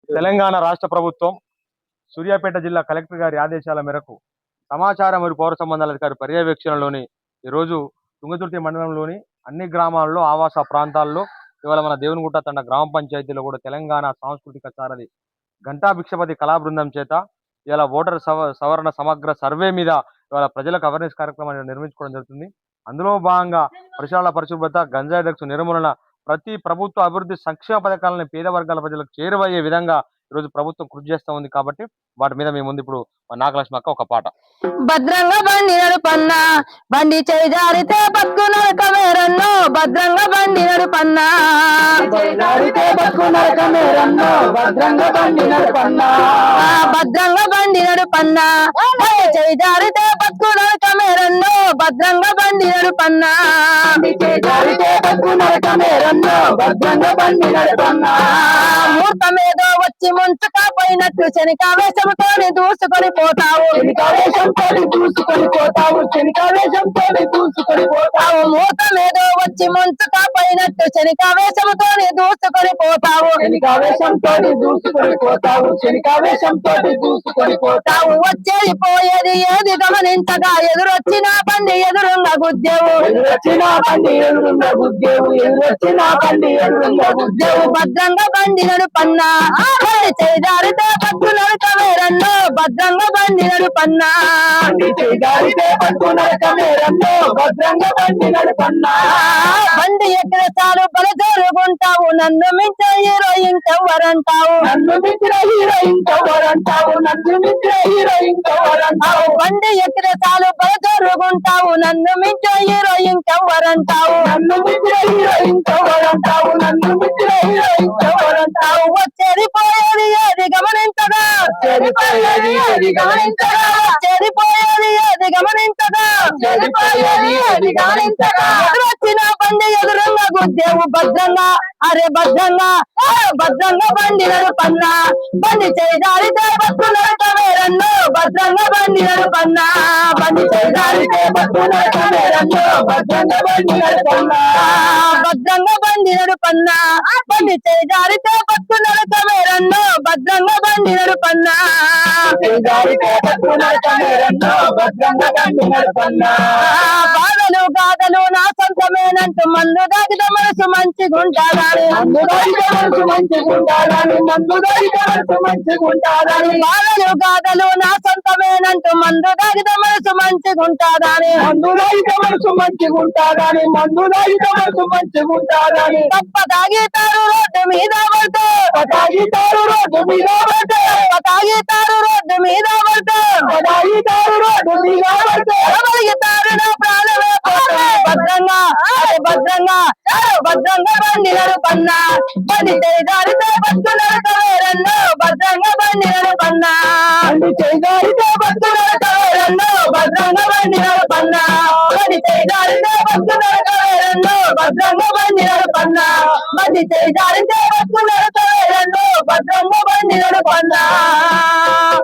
తెలంగాణ రాష్ట్ర ప్రభుత్వం సూర్యాపేట జిల్లా కలెక్టర్ గారి ఆదేశాల మేరకు సమాచార మరియు పౌర సంబంధాల అధికారి పర్యవేక్షణలోని ఈరోజు తుంగతుర్తి మండలంలోని అన్ని గ్రామాల్లో ఆవాస ప్రాంతాల్లో ఇవాళ మన దేవునిగుట్ట తండ గ్రామ పంచాయతీలో కూడా తెలంగాణ సాంస్కృతిక సారథి ఘంటా భిక్షపతి కళా బృందం చేత ఇలా ఓటర్ సవరణ సమగ్ర సర్వే మీద ఇవాళ ప్రజలకు అవేర్నెస్ కార్యక్రమాన్ని నిర్వహించుకోవడం జరుగుతుంది. అందులో భాగంగా పరిసరాల పరిశుభ్రత, గంజాయి డ్రగ్స్ నిర్మూలన, ప్రతి ప్రభుత్వ అభివృద్ధి సంక్షేమ పథకాలను పేద వర్గాల ప్రజలకు చేరువయ్యే విధంగా ఈరోజు ప్రభుత్వం కృషి చేస్తూ ఉంది. కాబట్టి వాటి మీద మేము ముందు ఇప్పుడు నాగలక్ష్మి అక్క ఒక పాట. భద్రంగా బండి నడుపన్నా, బండి చేయి జారితే బతుకు నరకమేరన్నో, భద్రంగా బండి నడుపన్నా, భద్రంగా బండి నడుపన్నా, బండి చేయి జారితే బతుకు నరకమేరన్నో, భద్రంగా బండి నడుపన్నా, మూర్తమేదో వచ్చి ముంచుకపోయినట్టు శనికావేశంతో దూసుకొని పోతావు, మూర్తమేదో వచ్చి ముంచుకపోయినట్టు శనికావేశంతో దూసుకొని పోతావు, వచ్చేది పోయేది ఏది గమనించగా ఎదురొచ్చిన బండి ఎదురుంగా గుద్దేవు, భద్రంగా బండి నడుపన్నా, బండి చేయి జారితే బతుకు నరకమేరన్నో, భద్రంగా బండి నడుపన్నా, బండి ఎక్కడ చాలు బల జరుగుంటావు, నన్ను మించిన హీరో ఇంకెవ్వరంటావు, బండి ఎక్కడ చాలు బల జరుగుంటావు, నన్ను మించిన హీరో ఇంకెవ్వరంటావు, వచ్చేది పోయేది ఏది గమనించగా, చెడిపోయేది ఏది గమనించగా, వచ్చిన బండి ఎదురుగా గుద్దేవు, భద్రంగా అరే భద్రంగా బండి నడుపన్నా, బండి చేయి జారితే బతుకు నరకమేరన్నో, భద్రంగా బండి నడుపన్నా, భద్రంగా బండి నడుపన్నా, బండి చేయి జారితే బతుకు నరకమేరన్నో, భద్రంగా బండి నడుపన్నా, బాధలు గాథలు నా సొంతమేనంటూ మందు దాగితే మనసు మంచిగుంటాదని, బాధలు గాథలు నా సొంతమేనంటూ మందు దాగితే మనసు మంచిగుంటాదని, తప్ప తాగితారు రోడ్డు మీద పడితే, నా ప్రాణమే భద్రంగా బండి నడుపన్నా, బండి చేయి జారితే బతుకు నరకమేరన్నో, భద్రంగా బండి నడుపన్నా, బండి చేయి జారితే బతుకు నరకమేరన్నో, భద్రంగా బండి నడుపన్నా, బండి చేయి జారితే బతుకు నరకమేరన్నో, భద్రంగా బండి నడుపన్నా, బండి చేయి జారితే బతుకు నరకమేరన్నో, భద్రంగా బండి నడుపన్నా.